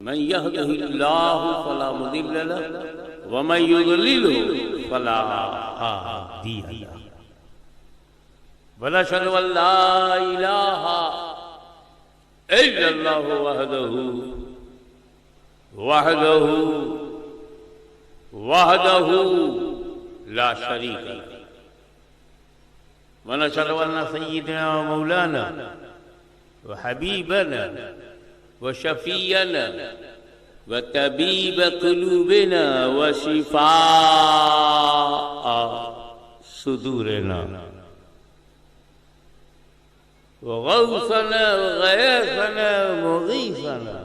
मन यहदिहिल्लाहु फला मुदिल्ल लहु व मन युद्लिलहु फला हादिय लहु व नशहदु अन ला इलाहा इल्लल्लाहु वहदहु ला शरीक लहु व नशहदु अन्न सय्यिदना व मौलाना व हबीबना व शफीअना व तबीब कुलूबिना व शिफा सुदूरना व गौसना व गयासना व मुगीसना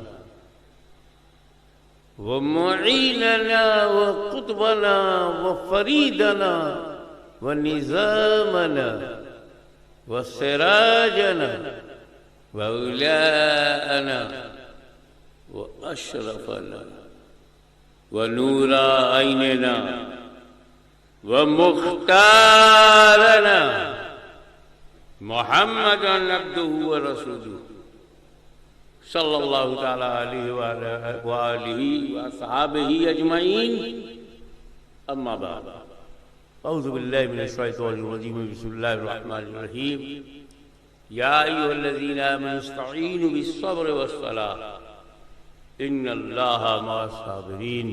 व मुईनना व कुतबना व फरीदना व निजामना व सिराजना व उलाना व अशरफना व नूरा आइनना व मुख्तारना मुहम्मदन अब्दुहु व रसूलुहु सल्लल्लाहु तआला अलैहि व आलिहि व अस्हाबिहि अजमईन अम्मा बाद औज़ु बिल्लाहि मिनश शैतानिर रजीम बिस्मिल्लाहिर रहमानिर रहीम या अय्युहल्लज़ीना आमनु इस्तईनु बिस्सब्रि वस्सलाह इन्नल्लाहा मअस साबिरीन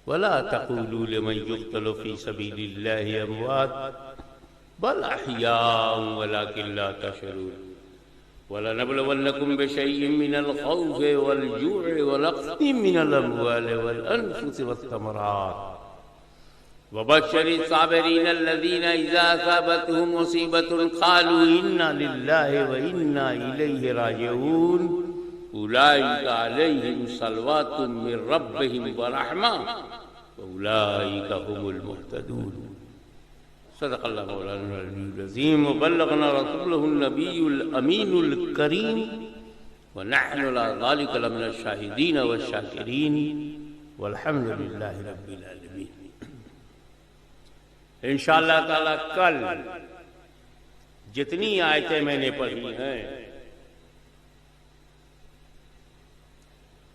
वला तक़ूलू लिमन युक़तलु फ़ी सबीलिल्लाहि अमवात बल अहयाउन वलाकिन ला तशऊरून वलनबलवन्नकुम बिशैइन मिनल खौफ़ि वल जू'i व नक़्सिन मिनल अम्वालि वल अनफुसि वस्समरात वबश्शिरिस साबिरीन अल्लज़ीना इज़ा असाबतहुम मुसीबतुन क़ालू इन्ना लिल्लाहि व इन्ना इलैहि राजिऊन उलाइका अलैहिम सलवातुम मिर रब्बिहिम व रहमा व उलाइका हुमुल मुहतदून सदक़ल्लाहु मौलाना अल अज़ीम व बल्लगना रसूलुहुन नबियुल अमीनुल करीम व नहनु अला ज़ालिका लमिनश शाहिदीन व शाकिरीन वल्हम्दुलिल्लाहि रब्बिल आलमीन। इंशाअल्लाह ताला कल जितनी आयतें मैंने पढ़ी हैं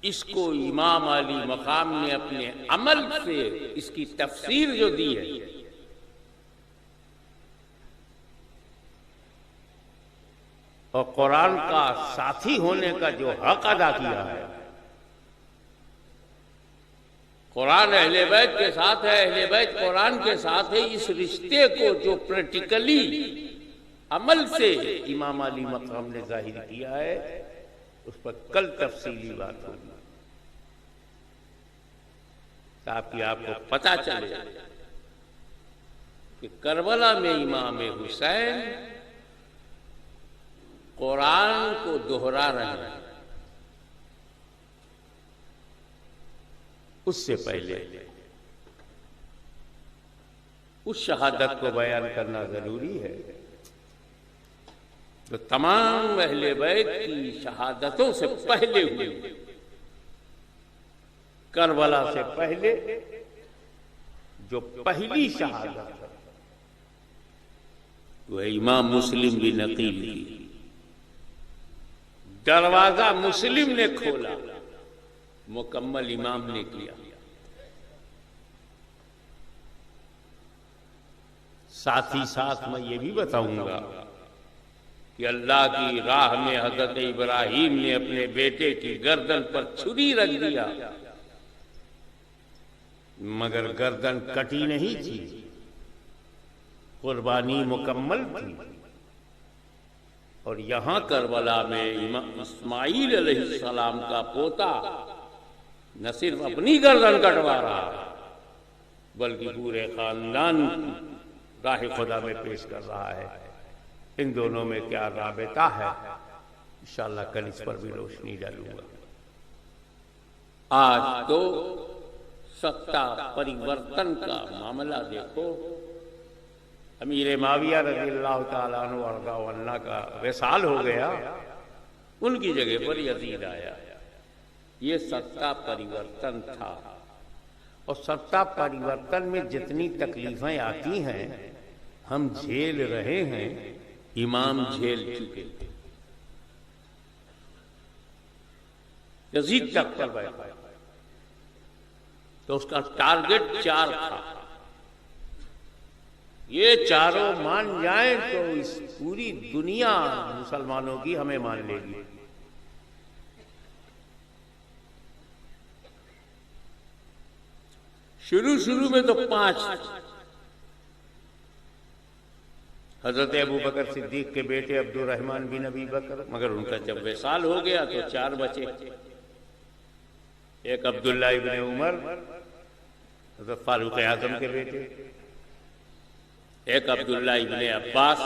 इसको इमाम अली मकाम ने अपने अमल से इसकी तफसीर जो दी है और कुरान का साथी होने का जो हक अदा किया है, कुरान अहले बैत के साथ है, अहले बैत कुरान के साथ है, इस रिश्ते को जो प्रैक्टिकली अमल से इमाम अली मकाम ने जाहिर किया है उस पर कल तफसीली बात होगी ताकि आपको पता चले कि करबला में इमाम हुसैन कुरान को दोहरा रहे हैं। उससे पहले उस शहादत को बयान करना जरूरी है जो तमाम अहले बैत की शहादतों से पहले हुई। करबला से पहले जो पहली शहादत है वह इमाम मुस्लिम भी नकील की। दरवाजा मुस्लिम ने खोला, मुकम्मल इमाम ने किया। साथ ही साथ मैं ये भी बताऊंगा कि अल्लाह की राह में हजरत इब्राहिम ने अपने बेटे की गर्दन पर छुरी रख दिया मगर गर्दन कटी नहीं थी, कुर्बानी मुकम्मल थी। और यहां करबला में इस्माइल अलैहिस्सलाम का पोता न सिर्फ अपनी गर्दन कटवा रहा बल्कि पूरे खानदान राह खुदा में पेश कर रहा है। इन दोनों में क्या राबता है इंशाअल्लाह कल इस पर भी रोशनी डालूंगा। आज तो सत्ता परिवर्तन का मामला देखो, अमीर माविया रज़ियल्लाहु ताला अन्हु अर्ज़ा का विसाल हो गया, उनकी जगह पर यजीद आया। ये सत्ता परिवर्तन था और सत्ता परिवर्तन में जितनी तकलीफें आती हैं हम झेल रहे हैं, इमाम झेल चुके थे। यजीद तक पर बैठा, तो उसका टारगेट 4 था। ये चारों मान जाएं तो इस पूरी दुनिया मुसलमानों की हमें मान लेगी। शुरू में तो 5, हजरत अबू बकर सिद्दीक के बेटे अब्दुर्रहमान बिन अबी बकर, मगर उनका जब विसाल हो गया तो 4 बचे। एक अब्दुल्ला इब्ने उमर, हजरत फारूक आजम के बेटे, एक अब्दुल्ला इब्ने अब्बास,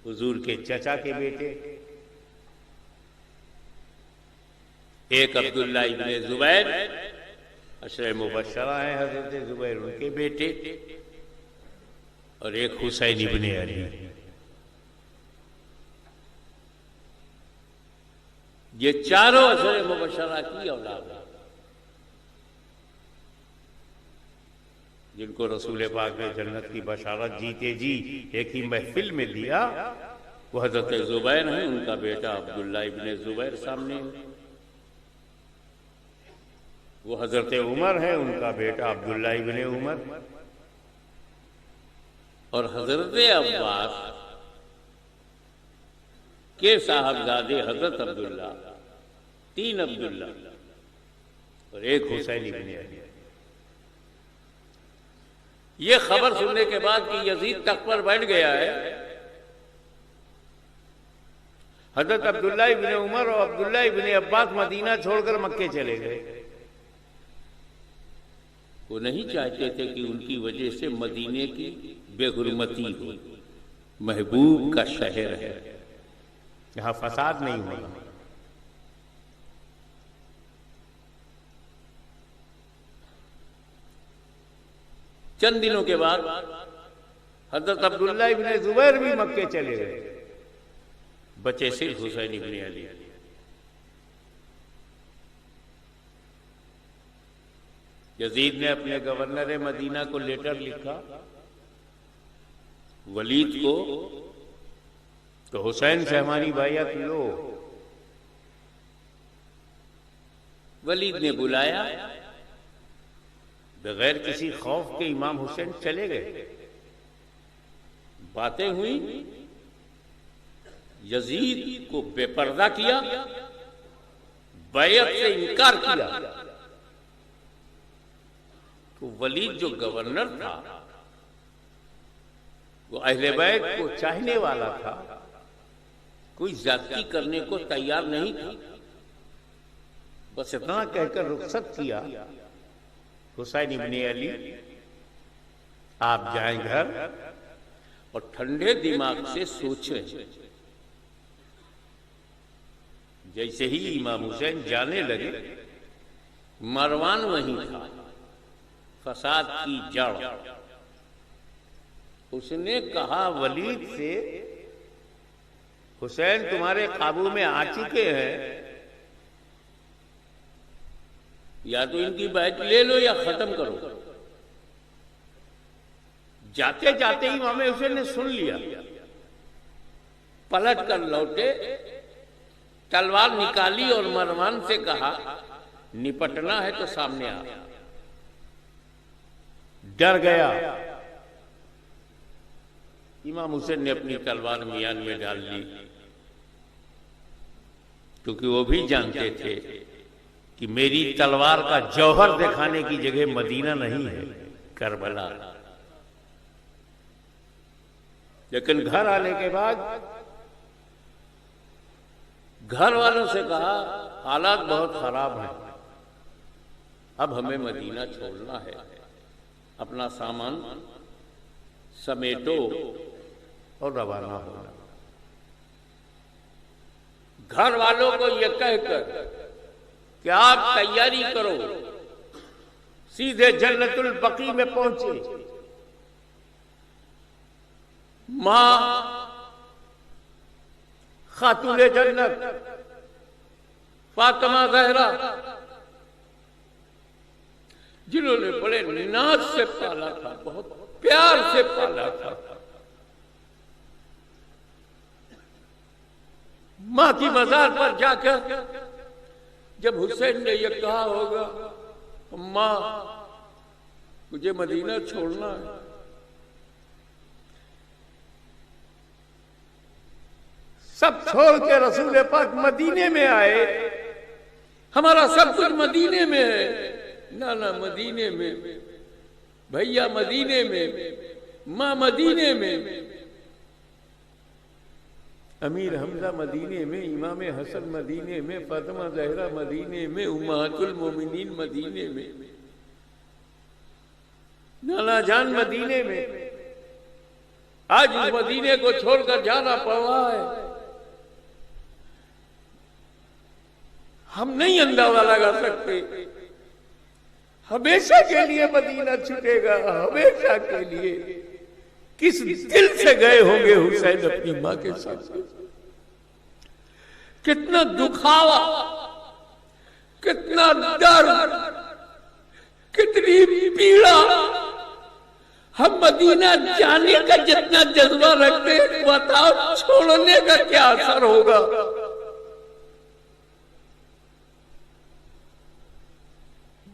हुजूर के चचा के बेटे, एक अब्दुल्ला इब्ने जुबैर, अशरे मुबश्शरा हैं हजरत जुबैर उनके बेटे, और एक हुसैन इब्ने अली। ये चारों अशरे मुबश्शरा की औलाद है, जिनको रसूल पाक ने जन्नत की बशारत जीते जी एक ही महफिल में दिया। वो हजरत जुबैर हैं, उनका बेटा अब्दुल्ला इब्ने जुबैर सामने है। वो हजरत उमर है, उनका बेटा अब्दुल्ला इब्ने उमर, और हजरत अब्बास के साहबजादे हजरत अब्दुल्ला, 3 अब्दुल्ला और एक हुसैन इब्ने अली। ये खबर सुनने के बाद कि यजीद तख्त पर बैठ गया है, हजरत अब्दुल्ला इब्ने उमर और अब्दुल्ला इब्ने अब्बास मदीना छोड़कर मक्के चले गए। वो नहीं चाहते थे कि उनकी वजह से मदीने की बेहुरमती हो। महबूब का शहर है, यहां फसाद नहीं होगा। चंद दिनों के बाद हजरत अब्दुल्ला इब्ने जुबैर भी मक्के चले गए, बचे सिर्फ हुसैन इब्ने अली। यजीद ने अपने गवर्नर मदीना को लेटर लिखा वलीद को, तो हुसैन से हमारी बैयत लो। वलीद ने बुलाया, बगैर किसी खौफ के इमाम हुसैन चले गए। बातें हुई, यजीद को बेपर्दा किया, बैयत से इनकार किया। तो वलीद जो गवर्नर था वो अहले बैत को चाहने वाला था, कोई ज्यादती करने को तैयार नहीं था। बस इतना कहकर रुखसत किया, हुसैन इब्ने अली आप जाएं घर और ठंडे दिमाग से सोचें। जैसे ही इमाम हुसैन जाने लगे, मरवान वहीं था, फसाद की जड़। उसने कहा वलीद से, हुसैन तुम्हारे काबू में आ चुके हैं, या तो इनकी बैत ले लो या खत्म करो। जाते जाते ही इमाम हुसैन ने सुन लिया, पलट कर लौटे, तलवार निकाली और मरवान से कहा निपटना है तो सामने आ। डर गया। इमाम हुसैन ने अपनी तलवार मियान में डाल ली, क्योंकि वो भी जानते थे कि मेरी तलवार का जौहर दिखाने की जगह मदीना नहीं है, करबला। लेकिन घर आने के बाद घर वालों से कहा हालात बहुत खराब हैं, अब हमें मदीना छोड़ना है, अपना सामान समेटो और रवाना होना। घर वालों को यह कहकर कि आप तैयारी करो, सीधे जन्नतुल बकी में पहुंचे। मां खातूने जन्नत फातिमा ज़हरा, जिन्होंने बड़े नाज से पाला था, बहुत प्यार से पाला था, मां की मजार पर जाकर जब हुसैन ने यह कहा होगा, अम्मा मुझे मदीना छोड़ना है, सब छोड़ के रसूल पाक मदीने में आए, हमारा सब कुछ मदीने में है। ना ना, मदीने में, भैया मदीने में, माँ मदीने में, अमीर हमजा मदीने में, इमाम हसन मदीने में, फातिमा ज़हरा मदीने में, उम्महातुल मोमिनीन मदीने में, नाना जान मदीने में। आज इस मदीने को छोड़कर जाना पड़ रहा है। हम नहीं अंदाजा लगा सकते, हमेशा के लिए मदीना छूटेगा, हमेशा के लिए। किस दिल से गए होंगे हुसैन अपनी मां के साथ, कितना दुखावा, कितना दर्द, कितनी पीड़ा। हम मदीना जाने का जितना जज्बा रखते हैं, बताओ छोड़ने का क्या असर होगा।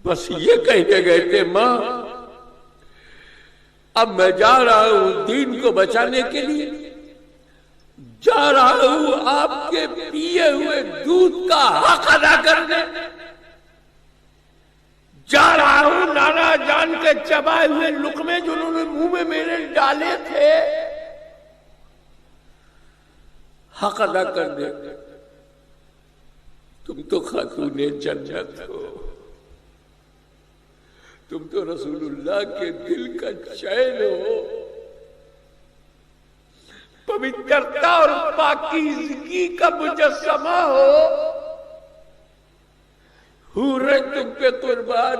बस ये कहने गए थे, मां अब मैं जा रहा हूं दीन को बचाने के लिए, जा रहा हूं आपके पिए हुए दूध का हक अदा करने, जा रहा हूं नाना जान के चबाए हुए लुकमे जो उन्होंने मुंह में मेरे डाले थे, हक अदा करने। तुम तो खातूने जन्नत हो, तुम तो रसूलुल्लाह के दिल का चैन हो, पवित्रता और पाकीज़गी का मुजस्समा हो। हूरे तुम पे कुर्बान,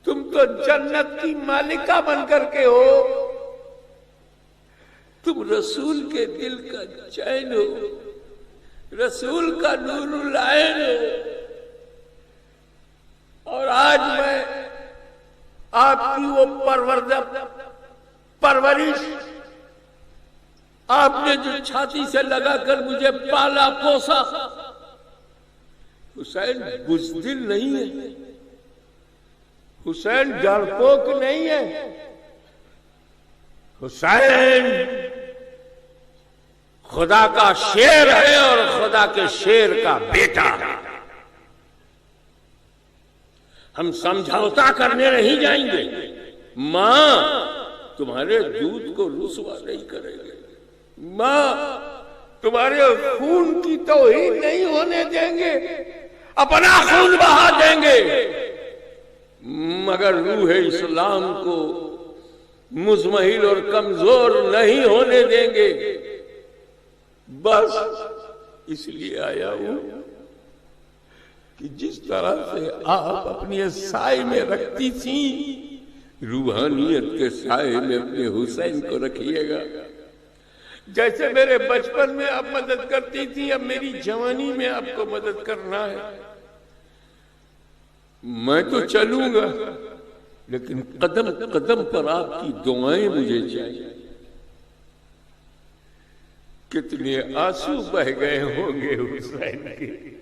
तुम तो जन्नत की मालिका बनकर के हो, तुम रसूल के दिल का चैन हो, रसूल का नूरुल ऐन हो। और आज मैं आपकी वो परवरिश, आपने जो छाती से लगाकर मुझे पाला पोसा, हुसैन बुज़दिल नहीं है, हुसैन डरपोक नहीं है, हुसैन खुदा का शेर है और खुदा के शेर का बेटा है। हम समझौता करने नहीं जाएंगे, मां तुम्हारे दूध को रुसवा नहीं करेंगे, मां तुम्हारे खून की तौहीन नहीं होने देंगे, अपना खून बहा देंगे, मगर रूह इस्लाम को मुज़महिल और कमजोर नहीं होने देंगे। बस इसलिए आया हूं कि जिस तरह से आप अपने साए में रखती थी, रूहानियत के साए में अपने हुसैन को रखिएगा। जैसे मेरे बचपन में आप मदद करती थी, अब मेरी जवानी में आपको मदद करना है। मैं तो चलूंगा, लेकिन कदम कदम पर आपकी दुआएं मुझे चाहिए। कितने आंसू बह गए होंगे हुसैन के।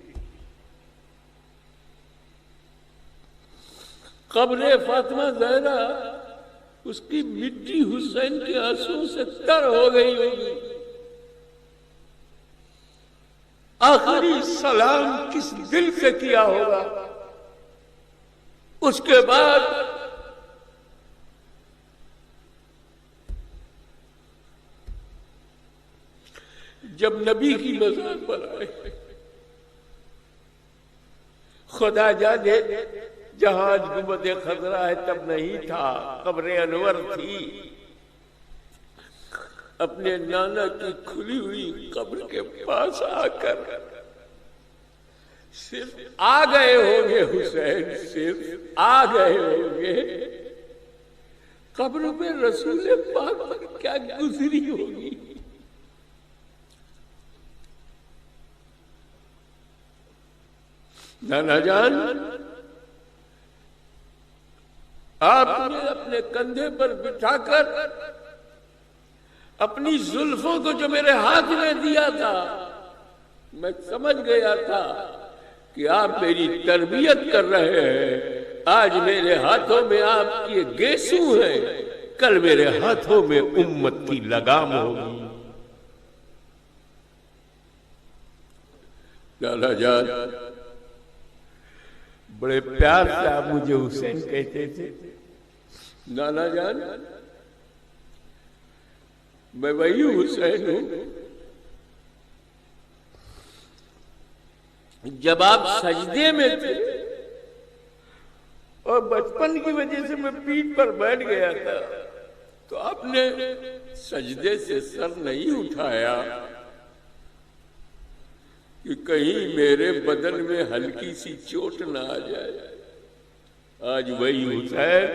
कब्र फातिमा ज़हरा, उसकी मिट्टी हुसैन के आंसुओं से तर हो गई होगी। आखिरी सलाम किस दिल से किया होगा। उसके बाद जब नबी की मज़ार पर आए, खुदा जाने जहाज गुंबद खजरा है तब नहीं था, कब्र अनवर थी। अपने नाना की खुली हुई कब्र के पास आकर सिर्फ आ गए होंगे हुसैन, सिर्फ आ गए होंगे। कब्र में रसूल पाक पर क्या गुजरी होगी। नाना जान, आपने अपने कंधे पर बिठाकर अपनी जुल्फों को जो मेरे हाथ में दिया था, मैं समझ गया था कि आप मेरी तरबियत कर रहे हैं। आज मेरे हाथों में आपके गेसू हैं, कल मेरे हाथों में उम्मत की लगाम होगी। नाना जान, बड़े प्यार से आप मुझे हुसैन कहते थे। नाना जान, मैं वही हुसैन हूं जब आप सजदे में थे और बचपन की वजह से मैं पीठ पर बैठ गया था, तो आपने सजदे से सर नहीं उठाया कि कहीं मेरे बदन में हल्की सी चोट ना आ जाए। आज वही हुसैन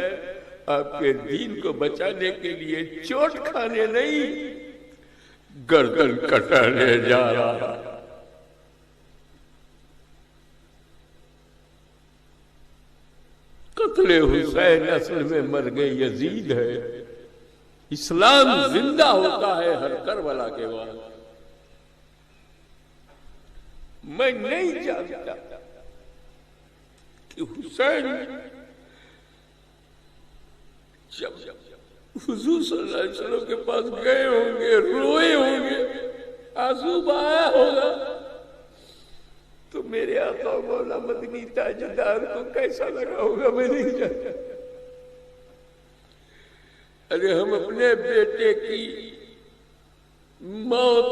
आपके दीन को बचाने के लिए चोट खाने नहीं, गर्दन कटाने जा रहा। कत्ले हुसैन असल में मर गए यजीद है। इस्लाम जिंदा होता है हर करबला के बाद। मैं नहीं जानता कि हुसैन जब हुजूर सल्लल्लाहु अलैहि वसल्लम के पास गए होंगे, रोए होंगे, आंसू बहाया होगा, तो मेरे आका मौला मदनी ताजदार को कैसा लगा होगा मैं नहीं जानता। अरे हम अपने बेटे की मौत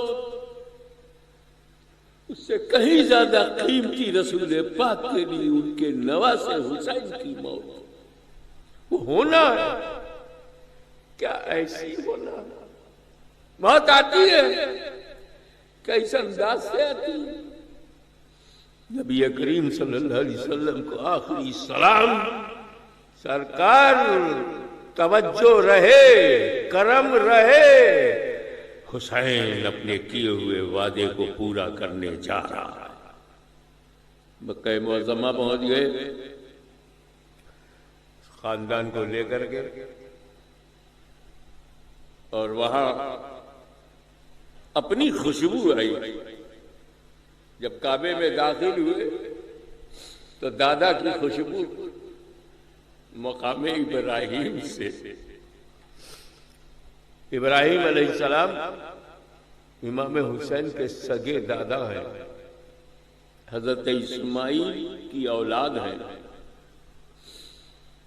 उससे कहीं ज्यादा कीमती रसूल पाक के लिए उनके नवासे हुसैन की मौत वो होना है। क्या ऐसी होना? मौत आती है, कैसे अंदाज से आती है? नबी करीम सल्लल्लाहु अलैहि वसल्लम को आखिरी सलाम, सरकार तवज्जो रहे, करम रहे, हुसैन अपने किए हुए वादे को पूरा करने जा रहा है। मक्का मुअज़्ज़मा पहुंच गए, खानदान को लेकर के, और वहां अपनी खुशबू आई। जब काबे में दाखिल हुए तो दादा की खुशबू मकामे इब्राहिम से, इब्राहिम अलैहिस्सलाम इमाम हुसैन के सगे दादा हैं, हजरत इस्माइल की औलाद हैं।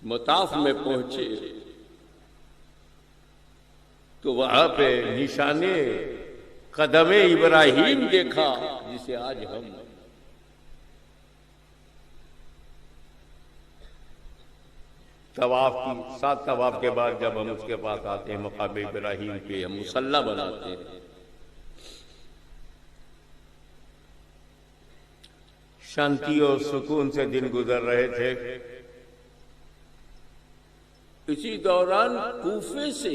मताफ में पहुंचे तो वहां पे निशाने कदमे इब्राहिम देखा, जिसे आज हम तवाफ की 7 तवाफ के बाद जब हम उसके पास आते हैं मकाम इब्राहिम पे, हम मुसल्ला बनाते हैं। शांति और सुकून से दिन गुजर रहे थे। इसी दौरान कूफे से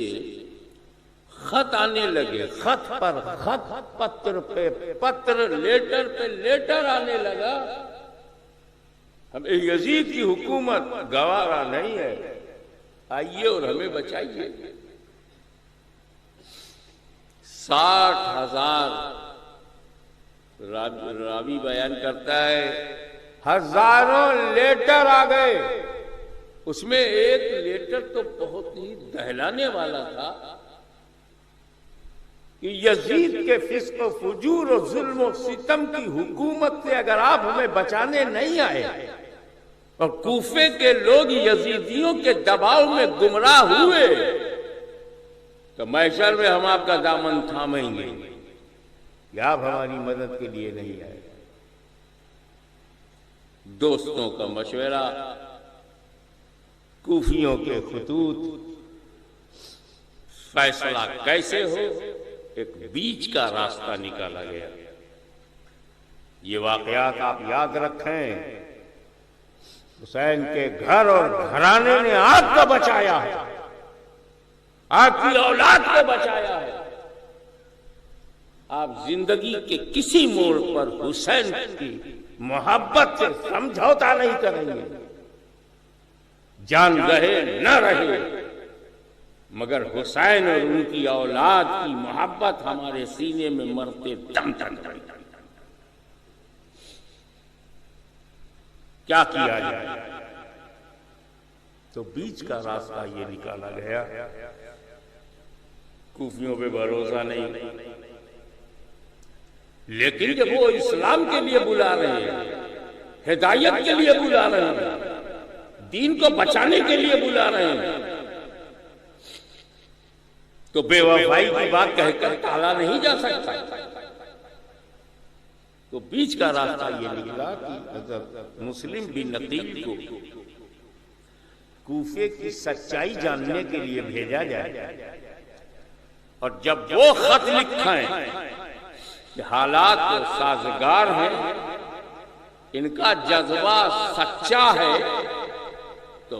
खत आने लगे, खत पर खत, पत्र पे पत्र, लेटर पे लेटर आने लगा। हमें यजीद की हुकूमत गवारा नहीं है, आइए और हमें बचाइए। 60,000 रावी बयान करता है, हजारों लेटर आ गए। उसमें एक लेटर तो बहुत ही दहलाने वाला था कि यजीद के फिस्क व फुजूर और जुल्म और सितम की हुकूमत से अगर आप हमें बचाने नहीं आए और कूफे के लोग यजीदियों के दबाव में गुमराह हुए, तो महशर में हम आपका दामन थामेंगे कि आप हमारी मदद के लिए नहीं आए। दोस्तों का मशवरा, कूफियों के खुतूत, फैसला कैसे हो, एक बीच का रास्ता निकाला गया। ये वाकयात आप याद रखें। हुसैन के घर और घराने ने आपको बचाया है, आपकी औलाद को बचाया है। आप जिंदगी के किसी मोड़ पर हुसैन की मोहब्बत से समझौता नहीं करेंगे। जान रहे न रहे, मगर हुसैन और उनकी औलाद की मोहब्बत हमारे सीने में मरते दम तक रहेगी। क्या किया जाए? तो बीच का रास्ता ये निकाला गया। कूफियों पे भरोसा नहीं, लेकिन जब वो इस्लाम के लिए बुला रहे हैं, हिदायत के लिए बुला रहे हैं, दीन को बचाने के लिए बुला रहे हैं, तो बेवफाई की बात कहकर टाला नहीं जा सकता। तो बीच का रास्ता ये निकला कि अगर मुस्लिम बिन नकील को कूफे की सच्चाई जानने के लिए भेजा जाए, और जब वो खत लिखें कि हालात साजगार हैं, इनका जज्बा सच्चा है, तो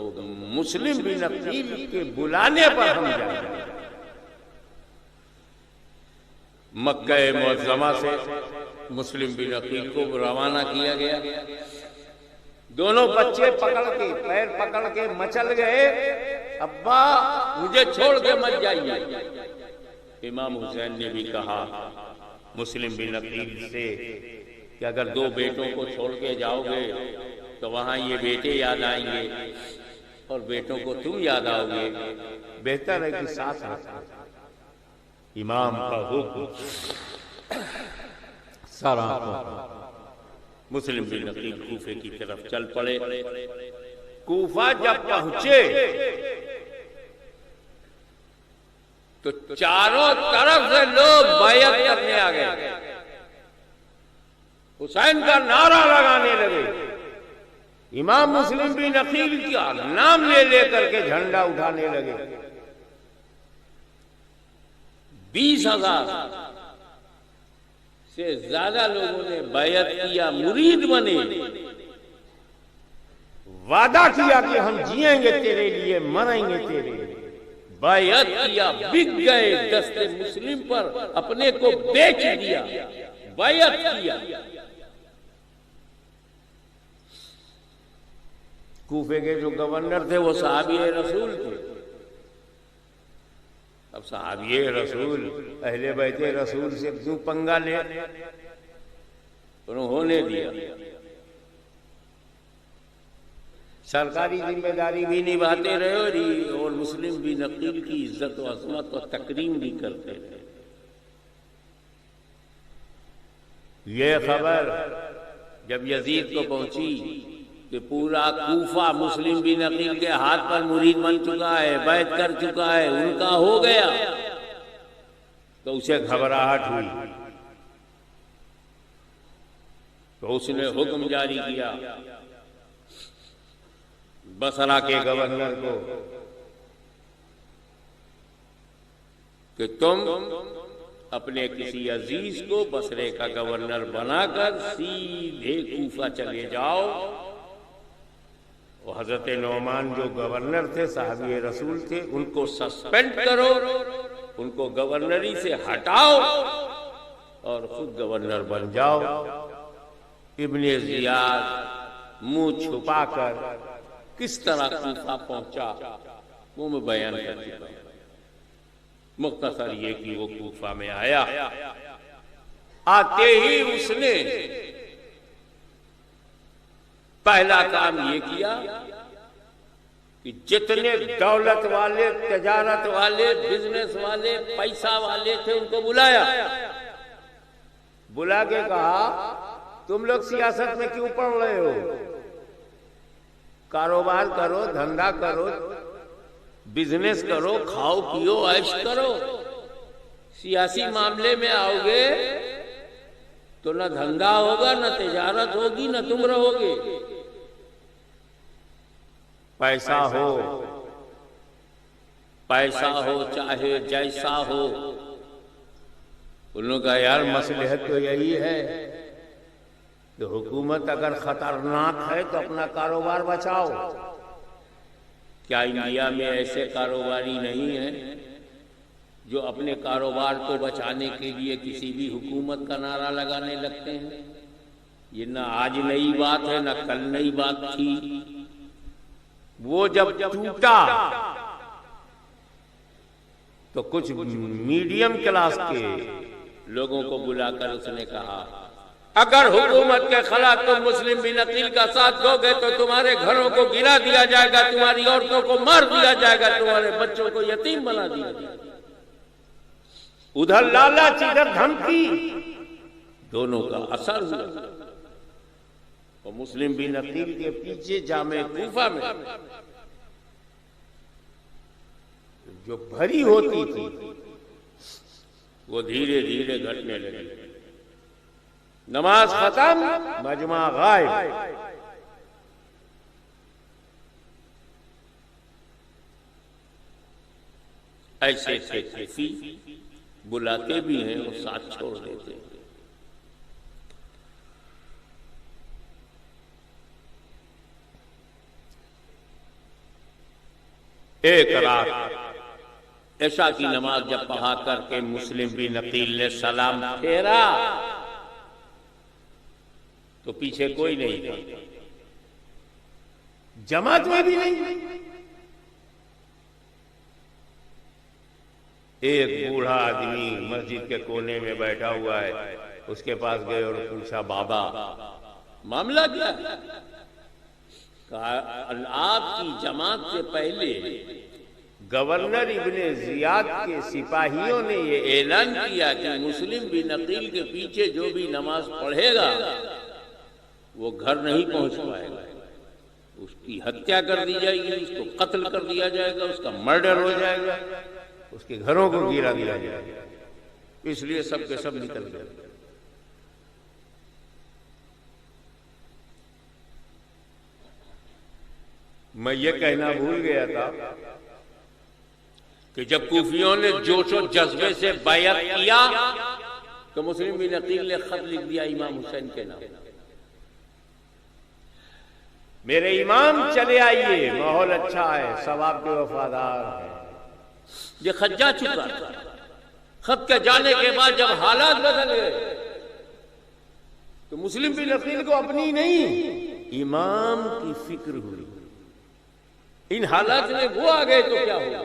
मुस्लिम बिन नकील के बुलाने पर हम जाएंगे। मक्का मुअज़्ज़मा से मुस्लिम बिन नकील को रवाना किया गया। दोनों बच्चे पकड़ के, पैर पकड़ के मचल गए, अब्बा मुझे छोड़ के मत जाइए। इमाम हुसैन ने भी कहा मुस्लिम बिन नकील से कि अगर दो बेटों को छोड़ के जाओगे तो वहां ये बेटे याद आएंगे और बेटों को तुम याद आओगे, बेहतर है कि साथ रखो। इमाम का हुक्म सारा मुस्लिम बिन नकील कूफे की तरफ चल पड़े। कूफा जब पहुंचे तो चारों तरफ से लोग बैयत करने आ गए, हुसैन का नारा लगाने लगे, इमाम मुस्लिम बिन नकील का नाम ले लेकर के झंडा उठाने लगे। 20,000 से ज्यादा लोगों ने बैयत किया, मुरीद बने, वादा किया कि हम जिएंगे तेरे लिए, मरेंगे तेरे लिए। बैयत किया, बिक गए, दस्ते मुस्लिम पर अपने को बेच दिया, बैयत किया। कूफे के जो गवर्नर थे वो सहाबी रसूल थे। अब सहाबी रसूल अहले बैते रसूल से क्यों पंगा ले, उन्होंने दिया। सरकारी जिम्मेदारी भी निभाते रहे और मुस्लिम बिन नकील की इज्जत व अजमत व तकरीम भी करते थे। ये खबर जब यजीद को पहुंची कि पूरा कूफा मुस्लिम बिन नकील के हाथ पर मुरीद बन चुका है, बैत कर चुका है, उनका हो गया, तो उसे घबराहट हुई। तो उसने हुक्म जारी किया बसरा के गवर्नर को कि तुम अपने किसी अजीज को बसरे का गवर्नर बनाकर सीधे कूफा चले जाओ। और हजरत नौमान जो गवर्नर थे, साहबी रसूल थे, उनको सस्पेंड करो, उनको गवर्नरी से हटाओ और खुद गवर्नर बन जाओ। इब्ने जियाद मुंह छुपाकर किस तरह कूफा पहुंचा वो मैं बयान कर चुका हूं। मुख्तसर ये कि वो कूफा में आया, आते ही उसने पहला काम ये किया कि जितने दौलत वाले, तजारत वाले, बिजनेस वाले, पैसा वाले थे उनको बुलाया। बुला के कहा तुम लोग सियासत में क्यों पड़ रहे हो, कारोबार करो, धंधा करो, बिजनेस करो, खाओ पियो, ऐश करो। सियासी मामले में आओगे तो न धंधा होगा, न तिजारत होगी, न तुम रहोगे। पैसा हो, पैसा हो चाहे जैसा हो। उन लोगों का यार मसलहत तो यही है कि हुकूमत अगर खतरनाक है तो अपना कारोबार बचाओ। क्या इंडिया में ऐसे कारोबारी नहीं है जो अपने कारोबार को बचाने के लिए किसी भी हुकूमत का नारा लगाने लगते हैं? ये ना आज नई बात है, ना कल नई बात थी। वो जब टूटा तो कुछ मीडियम क्लास के लोगों को बुलाकर उसने कहा अगर हुकूमत के खिलाफ तुम मुस्लिम बिन अकील का साथ दोगे तो तुम्हारे घरों को गिरा दिया जाएगा, तुम्हारी औरतों को मार दिया जाएगा, तुम्हारे बच्चों को यतीम बना दिया जाएगा। उधर लालच इधर धमकी, दोनों का असर हुआ। और मुस्लिम बिन अकील के पीछे जामे कूफा में जो भरी होती थी वो धीरे धीरे घटने लगी। नमाज खत्म, मजमा गायब। ऐसे ऐसे सूफी बुलाते भी हैं और साथ छोड़ देते हैं। एक रात ऐशा की नमाज जब पढ़ा करके मुस्लिम बिन अकील ने सलाम फेरा तो पीछे कोई नहीं था, जमात में भी नहीं। एक बूढ़ा आदमी मस्जिद के कोने में बैठा हुआ है, उसके पास गए और पूछा, बाबा मामला क्या? कहा, आपकी जमात से पहले गवर्नर इब्ने जियाद के सिपाहियों ने ये ऐलान किया कि मुस्लिम बिन अकील के पीछे जो भी नमाज पढ़ेगा वो घर नहीं पहुंच पाएगा, उसकी हत्या कर दी जाएगी, उसको कत्ल कर दिया जाएगा, उसका मर्डर हो जाएगा, उसके घरों को गिरा दिया जाएगा। इसलिए सब के सब निकल गए। मैं ये कहना भूल गया था कि जब कूफियों ने जोशो जज्बे से बैअत किया तो मुस्लिम बिन अकील ने खत लिख दिया इमाम हुसैन के नाम, मेरे इमाम चले आइए, माहौल अच्छा है, सब आपके वफादार हैं। ये खत जा चुका था। खत के जाने के बाद जब हालात बदल गए तो मुस्लिम बिन अकील को अपनी नहीं इमाम की फिक्र हुई। इन हालात में वो आ गए तो क्या होगा?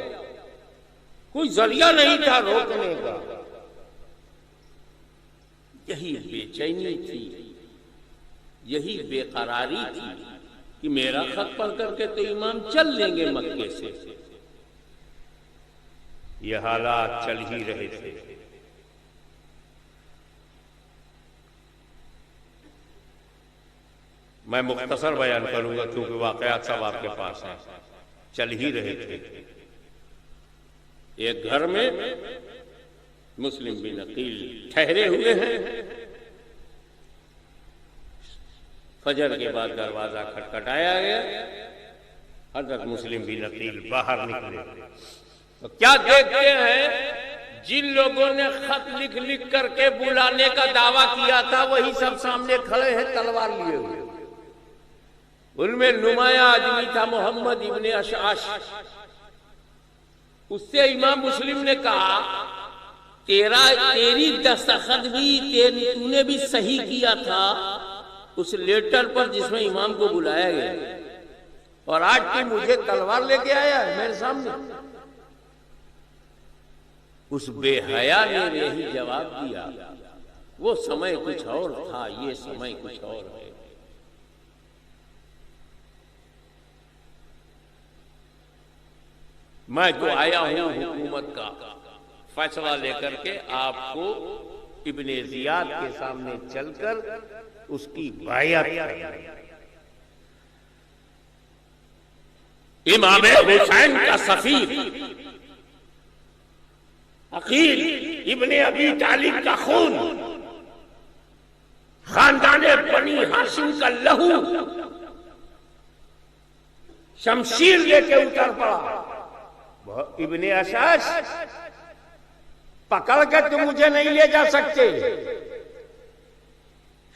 कोई जरिया नहीं था रोकने का। यही बेचैनी थी, यही बेकरारी थी कि मेरा खत पढ़ करके तो इमाम चल लेंगे मक्के से। ये हालात चल ही रहे थे। मैं मुख्तसर बयान करूंगा क्योंकि वाकयात सब आपके पास हैं। चल ही रहे थे। एक घर में मुस्लिम बिन अकील ठहरे हुए हैं। फजर के बाद दरवाजा खटखटाया गया। हजरत मुस्लिम बिन अकील बाहर निकले तो क्या देखते हैं, जिन लोगों ने खत लिख लिख करके बुलाने का दावा किया था वही सब सामने खड़े हैं तलवार लिए हुए। उनमें नुमाया आदमी था मोहम्मद इब्ने अशआश। उससे इमाम मुस्लिम ने कहा, तेरी दस्तखत भी तूने भी सही किया था उस लेटर पर जिसमें इमाम को बुलाया गया, और आज तू मुझे तलवार लेके आया है मेरे सामने। उस बेहया ने यही जवाब दिया, वो समय कुछ और था, ये समय कुछ और है। मैं तो आया हूं हुकूमत का फैसला लेकर के आपको इब्ने जियाद के सामने चलकर उसकी बायत करनी। इमाम हुसैन का सफीर अकील इब्ने अबी तालिब का खून, खानदाने बनी हाशिम का लहू शमशीर लेके उतर पड़ा। इब्ने अशआश पकड़ कर तुम मुझे नहीं ले जा सकते।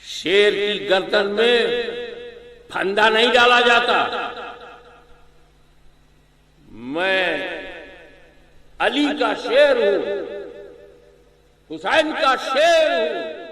शेर की गर्दन में फंदा नहीं डाला जाता। मैं अली का शेर हूं, हुसैन का शेर हूं।